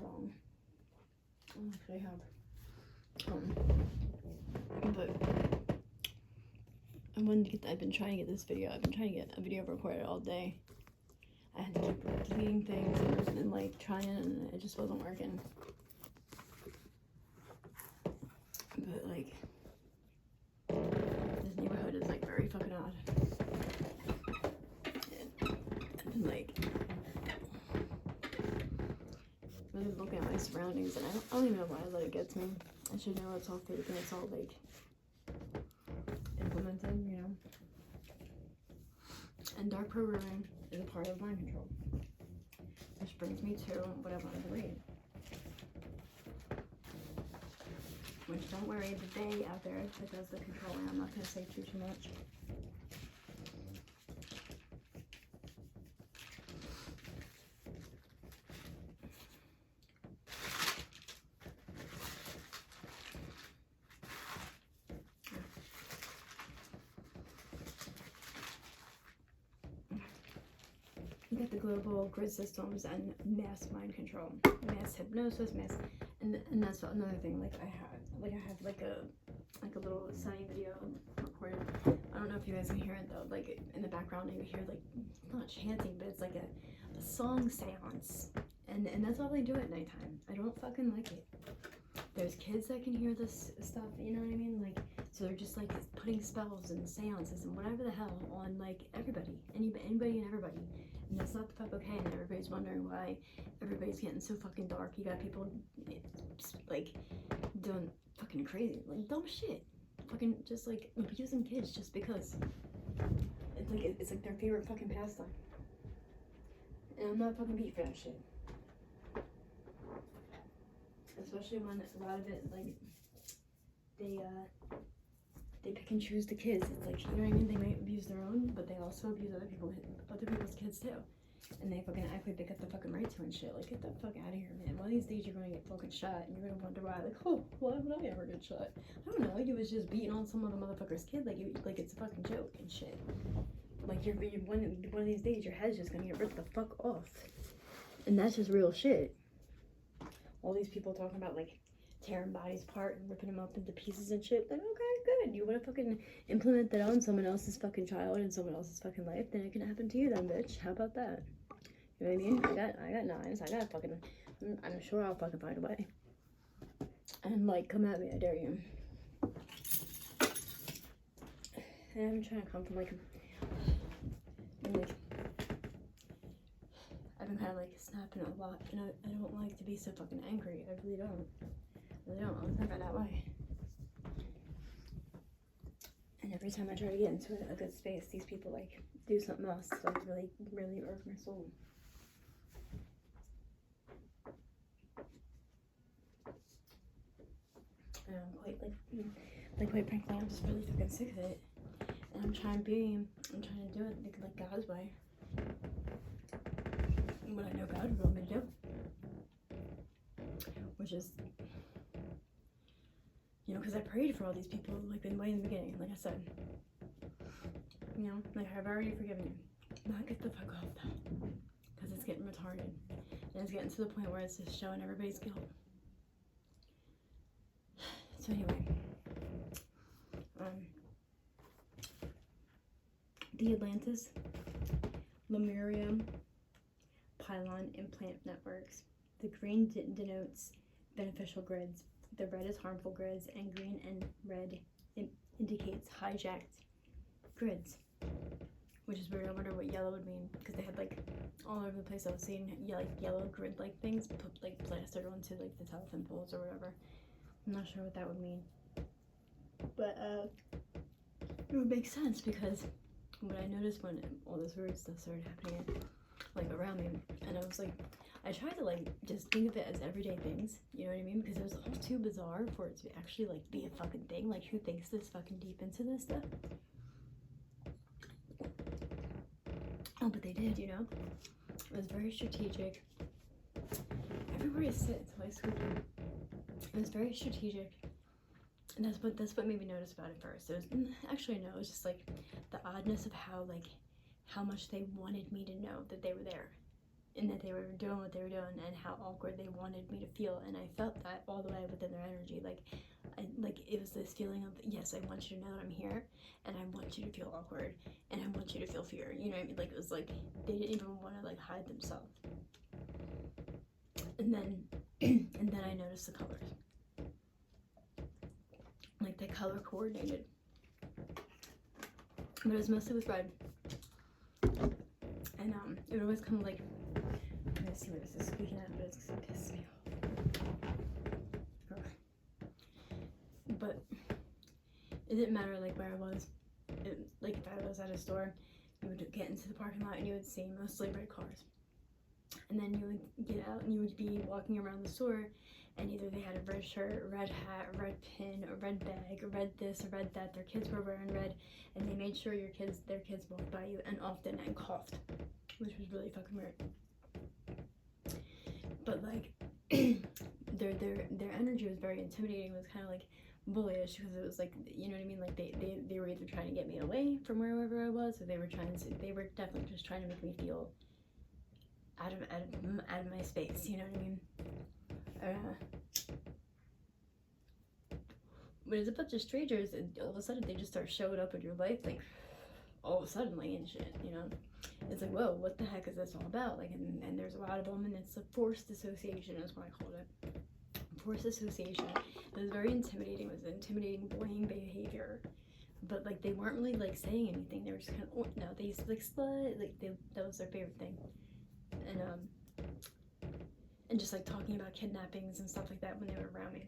long. I actually have. But I've been trying to get this video. I've been trying to get a video recorded all day. I had to keep deleting things and like trying, and it just wasn't working. But like, this neighborhood is like very fucking odd. And like, really looking at my surroundings, and I don't even know why that it gets me. I should know it's all fake and it's all like implemented, you know. And dark programming is a part of mind control, which brings me to what I wanted to read. Which, don't worry, the they out there that does the controlling, I'm not going to say too much. You got the global grid systems and mass mind control, mass hypnosis, and that's another thing. Like I have like a little sunny video recorded. I don't know if you guys can hear it though. Like in the background, you hear like not chanting, but it's like a song seance, and that's all they do at nighttime. I don't fucking like it. There's kids that can hear this stuff, you know what I mean? Like, so they're just like putting spells and seances and whatever the hell on like everybody, anybody and everybody. And that's not the fuck okay, and everybody's wondering why everybody's getting so fucking dark. You got people like doing fucking crazy, like dumb shit, fucking just like abusing kids just because it's like their favorite fucking pastime. And I'm not fucking beat for that shit. Especially when a lot of it, like, they pick and choose the kids. It's like, you know what I mean? They might abuse their own, but they also abuse other people's kids too. And they fucking act like they got the fucking right to and shit. Like, get the fuck out of here, man. One of these days you're gonna get fucking shot, and you're gonna wonder why. Like, oh, why would I ever get shot? I don't know. You was just beating on some other motherfucker's kid, like it's a fucking joke and shit. Like, you're one of these days your head's just gonna get ripped the fuck off, and that's just real shit. All these people talking about like tearing bodies apart and ripping them up into pieces and shit. Like, okay, good. You want to fucking implement that on someone else's fucking child and someone else's fucking life, then it can happen to you then, bitch. How about that? You know what I mean? I got knives. I got fucking, I'm sure I'll fucking find a way. And like, come at me, I dare you. And I'm trying to come from like I've been kind of like snapping a lot, and I don't like to be so fucking angry. I really don't. I was never that way. And every time I try to get into a good space, these people like do something else to like really, really irk my soul. And I'm quite quite frankly, I'm just really fucking sick of it. And I'm trying to do it like God's way. What I know God would want me to do, which is, you know, because I prayed for all these people like way in the beginning, like I said, you know, like I've already forgiven you. Now get the fuck off though, because it's getting retarded, and it's getting to the point where it's just showing everybody's guilt. So anyway, the Atlantis, Lemuria, pylon implant networks. The green denotes beneficial grids, the red is harmful grids, and green and red indicates hijacked grids, which is weird. I wonder what yellow would mean, because they had like all over the place I was seeing yellow grid like things put like plastered onto like the telephone poles or whatever. I'm not sure what that would mean, but it would make sense, because what I noticed when all this weird stuff started happening like around me, and I was like, I tried to like just think of it as everyday things, you know what I mean, because it was all too bizarre for it to actually like be a fucking thing. Like, who thinks this fucking deep into this stuff? Oh, but they did, you know. It was very strategic. Everywhere I sit until I scooped in, it was very strategic. And that's what made me notice about it first. It was actually no, it was just like the oddness of how much they wanted me to know that they were there. and that they were doing what they were doing and how awkward they wanted me to feel. And I felt that all the way within their energy. Like it was this feeling of, yes, I want you to know that I'm here, and I want you to feel awkward, and I want you to feel fear. You know what I mean? Like, it was like they didn't even want to like hide themselves. And then and then I noticed the colors. Like, they color coordinated. But it was mostly with red. And it would always come like, I'm gonna see what this is squeaking at, but it's gonna piss me off. But it didn't matter like where I was. Like, if I was at a store, you would get into the parking lot and you would see mostly red cars. And then you would get out and you would be walking around the store, and either they had a red shirt, a red hat, a red pin, a red bag, a red this, a red that. Their kids were wearing red, and they made sure their kids walked by you, and often, and coughed, which was really fucking weird. But like, their energy was very intimidating. It was kind of like bullyish, because it was like, you know what I mean? Like, they were either trying to get me away from wherever I was, or they were definitely just trying to make me feel out of my space, you know what I mean? But it's a bunch of strangers, and all of a sudden they just start showing up in your life, like, all of a sudden, like, and shit, you know? It's like, whoa, what the heck is this all about? Like, and there's a lot of them, and it's a forced association is what I called it. Forced association. It was very intimidating. It was intimidating bullying behavior. But like, they weren't really like saying anything. They were just kind of, oh, no, they used to like slut, like that was their favorite thing. And just like talking about kidnappings and stuff like that when they were around me,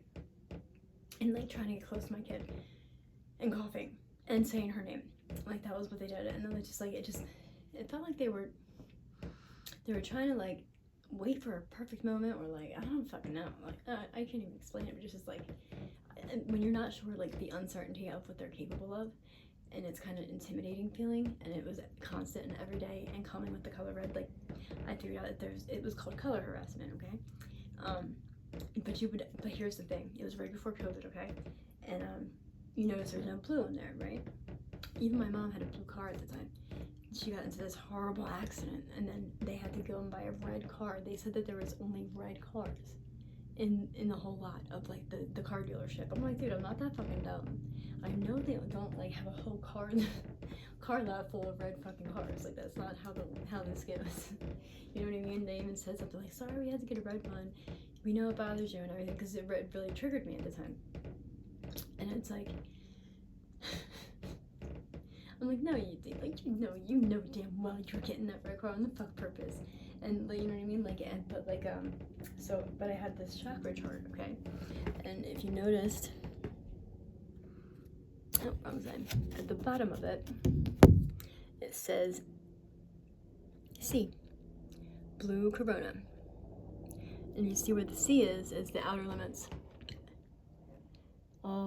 and like trying to get close to my kid, and coughing and saying her name. Like, that was what they did. And then it felt like they were trying to like wait for a perfect moment, or like, I don't fucking know, like, I can't even explain it, but it's just like, when you're not sure, like, the uncertainty of what they're capable of, and it's kind of intimidating feeling. And it was constant and everyday, and coming with the color red. Like, I figured out that it was called color harassment, okay? But here's the thing, it was right before COVID, okay? And you notice there's no blue in there, right? Even my mom had a blue car at the time. She got into this horrible accident, and then they had to go and buy a red car. They said that there was only red cars in the whole lot of like the car dealership. I'm like, dude, I'm not that fucking dumb. I know they don't like have a whole car lot full of red fucking cars. Like, that's not how this goes. You know what I mean? They even said something like, sorry, we had to get a red one. We know it bothers you and everything, because it really triggered me at the time. And it's like, I'm like, no, you know damn well you're getting that red car on the fuck purpose. And like, you know what I mean? Like, but I had this chakra chart, okay? And if you noticed, oh, wrong side. At the bottom of it, it says C, blue corona. And you see where the C is the outer limits. All